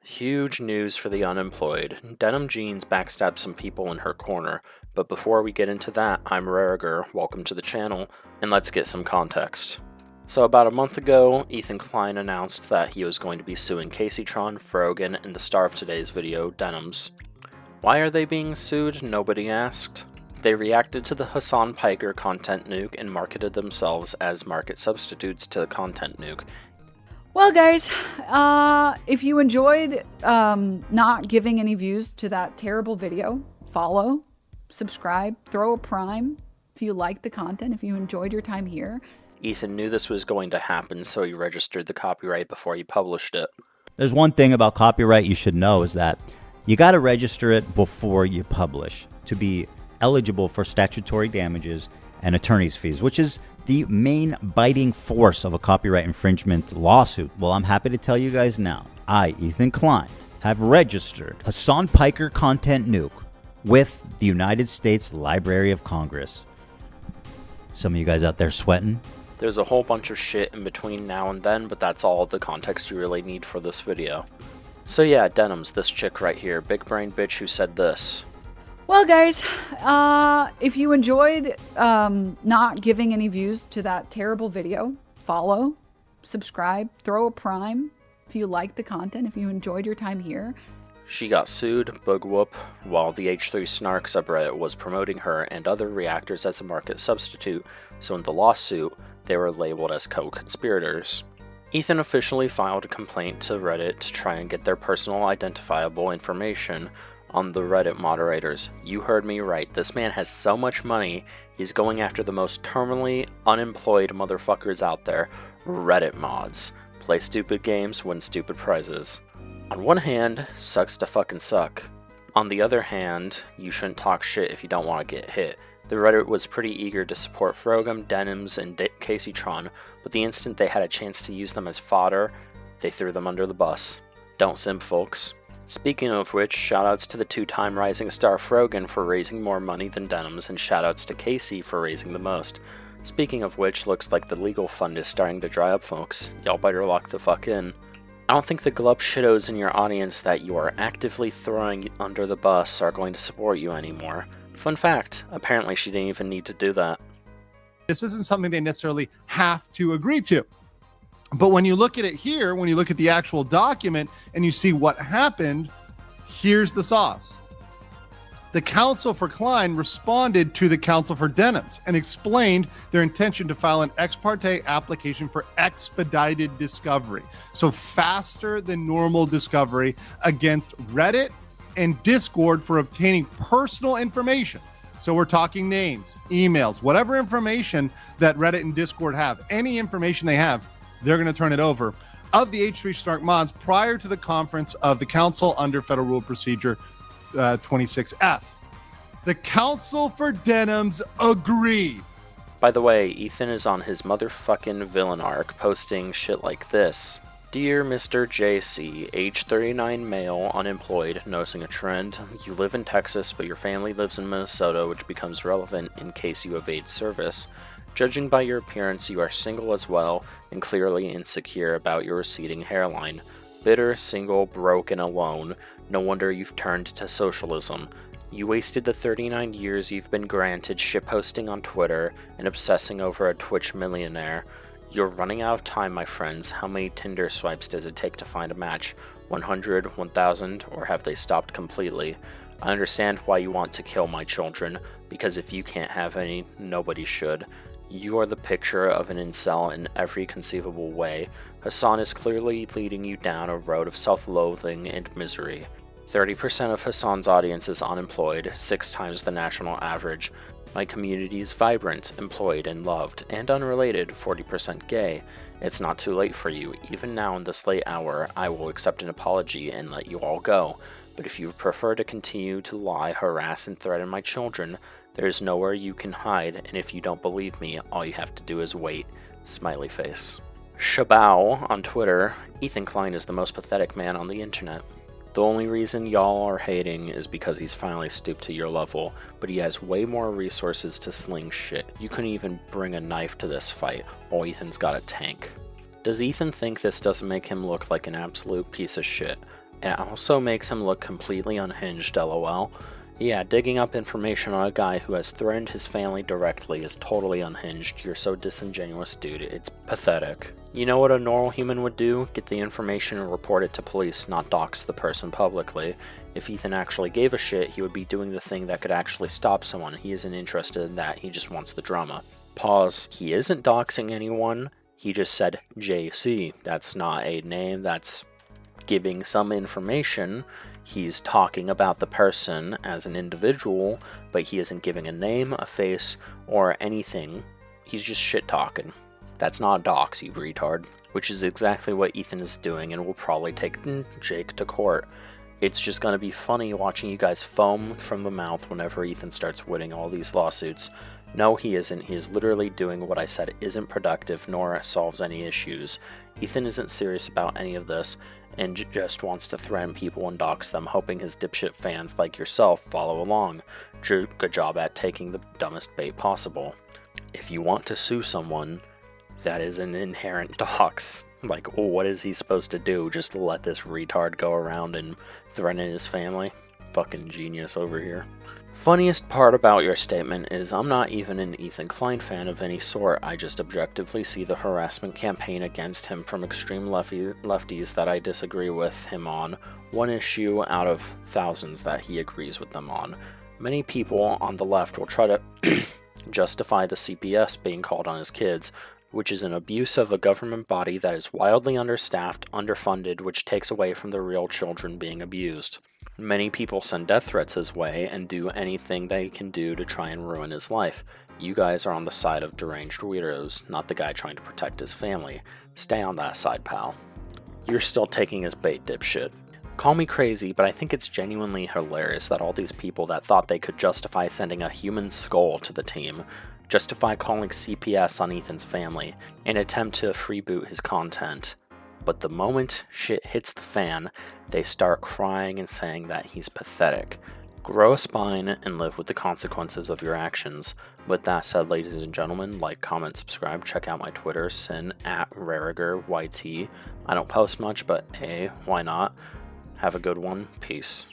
Huge news for the unemployed. Denim Jeans backstabbed some people in her corner, but before we get into that, I'm Rariger, welcome to the channel, and let's get some context. So about a month ago, Ethan Klein announced that he was going to be suing Caseytron, Frogan, and the star of today's video, Denims. Why are they being sued? Nobody asked. They reacted to the Hassan Piker content nuke and marketed themselves as market substitutes to the content nuke. Well, guys, if you enjoyed not giving any views to that terrible video, follow, subscribe, throw a prime if you like the content, if you enjoyed your time here. Ethan knew this was going to happen, so he registered the copyright before he published it. There's one thing about copyright you should know is that you got to register it before you publish to be eligible for statutory damages and attorney's fees, which is the main biting force of a copyright infringement lawsuit. Well, I'm happy to tell you guys now, I, Ethan Klein, have registered Hassan Piker content nuke with the United States Library of Congress. Some of you guys out there sweating? There's a whole bunch of shit in between now and then, but that's all the context you really need for this video. So yeah, Denims, this chick right here, big brain bitch who said this. Well, guys, if you enjoyed not giving any views to that terrible video, follow, subscribe, throw a prime if you like the content, if you enjoyed your time here. She got sued, bug whoop, while the H3 Snark subreddit was promoting her and other reactors as a market substitute, so in the lawsuit, they were labeled as co-conspirators. Ethan officially filed a complaint to Reddit to try and get their personal identifiable information on the Reddit moderators. You heard me right, this man has so much money, he's going after the most terminally unemployed motherfuckers out there, Reddit mods. Play stupid games, win stupid prizes. On one hand, sucks to fucking suck. On the other hand, you shouldn't talk shit if you don't want to get hit. The Reddit was pretty eager to support Frogum, Denims, and Caseytron, but the instant they had a chance to use them as fodder, they threw them under the bus. Don't simp, folks. Speaking of which, shoutouts to the two-time rising star Frogan for raising more money than Denims, and shoutouts to Casey for raising the most. Speaking of which, looks like the legal fund is starting to dry up, folks. Y'all better lock the fuck in. I don't think the glup shittos in your audience that you are actively throwing under the bus are going to support you anymore. Fun fact, apparently she didn't even need to do that. This isn't something they necessarily have to agree to. But when you look at it here, when you look at the actual document and you see what happened, here's the sauce. The counsel for Klein responded to the counsel for Denims and explained their intention to file an ex parte application for expedited discovery. So faster than normal discovery against Reddit and Discord for obtaining personal information. So we're talking names, emails, whatever information that Reddit and Discord have, any information they have, they're going to turn it over of the H3 Snark mods prior to the conference of the council under Federal Rule Procedure 26F. The counsel for Denims agreed. By the way, Ethan is on his motherfucking villain arc posting shit like this. Dear Mr. JC, age 39 male, unemployed, noticing a trend. You live in Texas, but your family lives in Minnesota, which becomes relevant in case you evade service. Judging by your appearance, you are single as well, and clearly insecure about your receding hairline. Bitter, single, broke, and alone. No wonder you've turned to socialism. You wasted the 39 years you've been granted shitposting on Twitter and obsessing over a Twitch millionaire. You're running out of time, my friends. How many Tinder swipes does it take to find a match? 100, 1000, or have they stopped completely? I understand why you want to kill my children, because if you can't have any, nobody should. You are the picture of an incel in every conceivable way. Hassan is clearly leading you down a road of self-loathing and misery. 30% of Hassan's audience is unemployed, 6 times the national average. My community is vibrant, employed, and loved, and unrelated, 40% gay. It's not too late for you. Even now in this late hour, I will accept an apology and let you all go. But if you prefer to continue to lie, harass, and threaten my children, there is nowhere you can hide, and if you don't believe me, all you have to do is wait. Smiley face. Shabao on Twitter, Ethan Klein is the most pathetic man on the internet. The only reason y'all are hating is because he's finally stooped to your level, but he has way more resources to sling shit. You couldn't even bring a knife to this fight, while Ethan's got a tank. Does Ethan think this doesn't make him look like an absolute piece of shit? It also makes him look completely unhinged, lol. Yeah, digging up information on a guy who has threatened his family directly is totally unhinged. You're so disingenuous, dude. It's pathetic. You know what a normal human would do? Get the information and report it to police, not dox the person publicly. If Ethan actually gave a shit, he would be doing the thing that could actually stop someone. He isn't interested in that, he just wants the drama. Pause. He isn't doxing anyone. He just said JC. That's not a name, that's giving some information. He's talking about the person as an individual, but he isn't giving a name, a face, or anything. He's just shit talking. That's not dox, you retard. Which is exactly what Ethan is doing and will probably take Jake to court. It's just gonna be funny watching you guys foam from the mouth whenever Ethan starts winning all these lawsuits. No, he isn't. He is literally doing what I said isn't productive nor solves any issues. Ethan isn't serious about any of this and just wants to threaten people and dox them, hoping his dipshit fans like yourself follow along. Good job at taking the dumbest bait possible. If you want to sue someone, that is an inherent dox. Like, what is he supposed to do? Just to let this retard go around and threaten his family? Fucking genius over here. Funniest part about your statement is I'm not even an Ethan Klein fan of any sort. I just objectively see the harassment campaign against him from extreme lefties that I disagree with him on. One issue out of thousands that he agrees with them on. Many people on the left will try to justify the CPS being called on his kids, which is an abuse of a government body that is wildly understaffed, underfunded, which takes away from the real children being abused. Many people send death threats his way and do anything they can do to try and ruin his life. You guys are on the side of deranged weirdos, not the guy trying to protect his family. Stay on that side, pal. You're still taking his bait, dipshit. Call me crazy, but I think it's genuinely hilarious that all these people that thought they could justify sending a human skull to the team, justify calling CPS on Ethan's family, and attempt to freeboot his content. But the moment shit hits the fan, they start crying and saying that he's pathetic. Grow a spine and live with the consequences of your actions. With that said, ladies and gentlemen, like, comment, subscribe, check out my Twitter, sin @RarigerYT. I don't post much, but hey, why not? Have a good one. Peace.